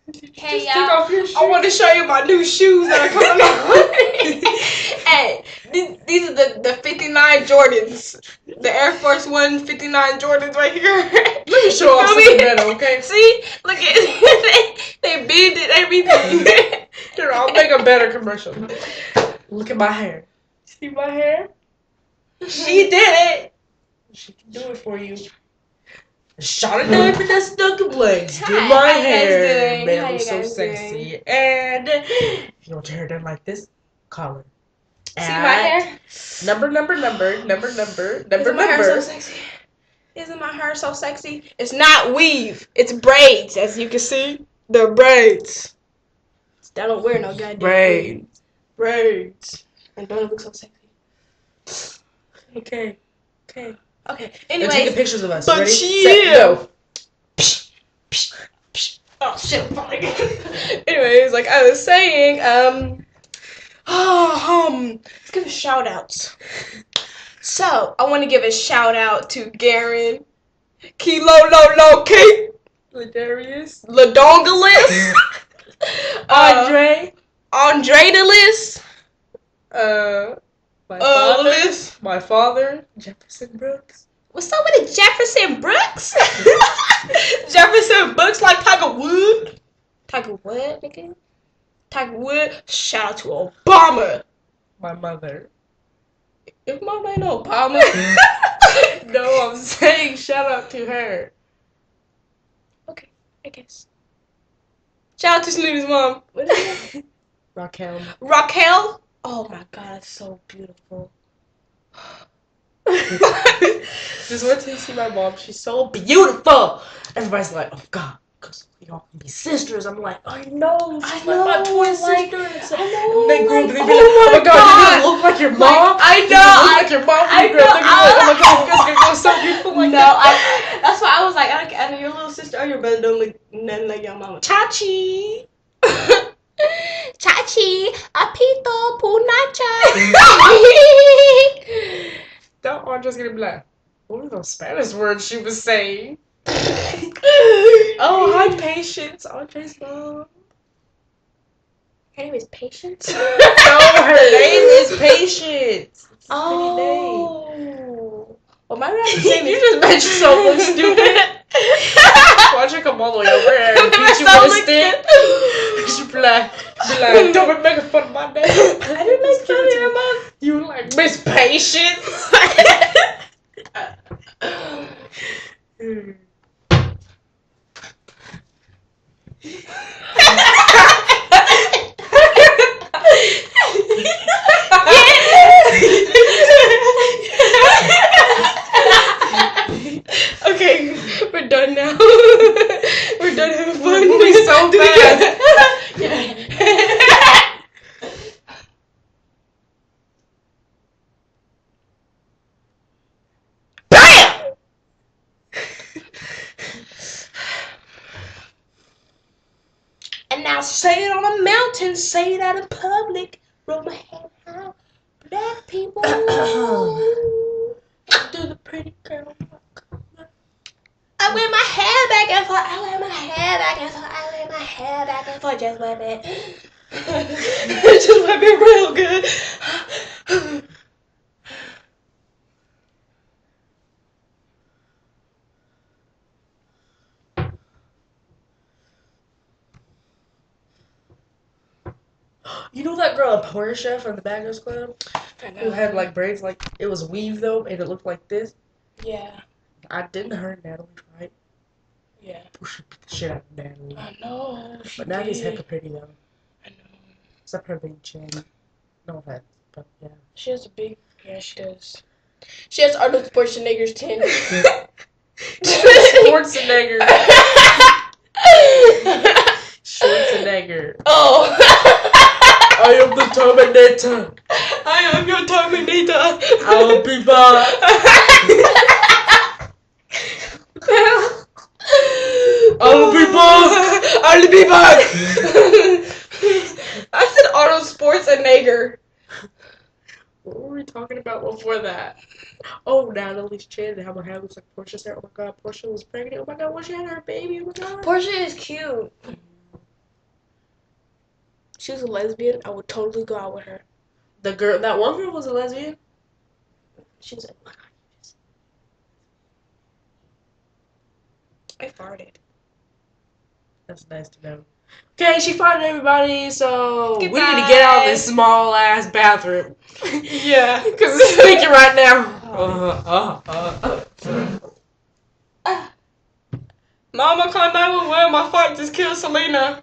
Hey, Just y'all. take off your shoes. I want to show you my new shoes that are coming on. Hey, these are the 59 Jordans. The Air Force One 59 Jordans right here. Let me show off something better, okay? See? Look at they bended everything. Here, I'll make a better commercial. Look at my hair. See my hair? She did it. She can do it for you. Chardonnay for that stuck blades. Do my hair. Man, I'm so sexy. And if you want your hair done like this, call her. See my hair? Number. Isn't my hair so sexy? Isn't my hair so sexy? It's not weave. It's braids, as you can see. They're braids. I don't wear no goddamn braids. Braids. And don't it look so sexy? Okay. Anyways, they're taking pictures of us. But Ready? Yeah. Set, go. Oh shit! Anyways, like I was saying, let's give a shout outs. So I want to give a shout out to Garen, Kilo Lo Kate, Ladarius, Ladongalis, Andre Dalis, my father, Jefferson Brooks. What's up with the Jefferson Brooks? Jefferson Brooks like Tiger Wood. Tiger Wood, nigga? Tiger Wood. Shout out to Obama. My mother. If mom ain't Obama. No, I'm saying shout out to her. Okay, I guess. Shout out to Snoopy's mom. What is it? Raquel. Oh my god, that's so beautiful. Just went to see my mom. She's so beautiful. Everybody's like, oh god, because y'all can be sisters. I'm like, I know. She's like my twin sister. I know. And they grew up and they be Oh like, oh my god, God. you look like your mom. I You know. look like your mom. I You grew up. know. Oh my god, you guys are so beautiful like No, that. that's why I was like, either your little sister or your brother don't look nothing like your mama. Chachi. Chachi, apito, punacha. Now Andre's gonna be like, what are those Spanish words she was saying? Oh, hi, Patience. Andre's mom. Her name is Patience? No, her name is Patience. It's a pretty name. Oh. Well, my rapper's name You is... just made yourself look stupid. Watch her come all the way over here and beat you with a stick. She be like, don't be making fun of my name. I didn't make fun of your mom. You like Miss Patience. Okay, we're done now. We're done having fun. We're moving so fast. BAM! And now say it on a mountain, say it out in public. Roll my hand high. Black people. Do the pretty girl. I wear my hair back and forth. I wear my hair back and forth. I wear my hair back and forth. Just wear it. Just wear it real good. You know that girl Portia from the Bad Girls Club? I know. Who had like braids, like it was weave though, and it looked like this. Yeah. I didn't her Natalie, right? Yeah. Portia beat the shit out of Natalie. I know. But Natalie's hecka pretty though. I know. Except her big chin. No offense, but yeah. She has a big. Yeah, she does. She has Arnold Schwarzenegger's chin. Schwarzenegger. Schwarzenegger. Oh. I am the Terminator. I am your Terminator. I'll be back. I'll be back. I'll be back. I said Arnold Schwarzenegger. What were we talking about before that? Oh, Natalie's chin and how her hair looks like Portia's hair. Oh my god, Portia was pregnant. Oh my god, when she had her baby. Oh my god. Portia is cute. she was a lesbian, I would totally go out with her. The girl, that one girl was a lesbian? She was like, oh my God, I farted. That's nice to know. Okay, she farted everybody, so Goodbye. we need to get out of this small ass bathroom. Yeah. Because it's stinking right now. Mama, call 911. My fart just killed Selena.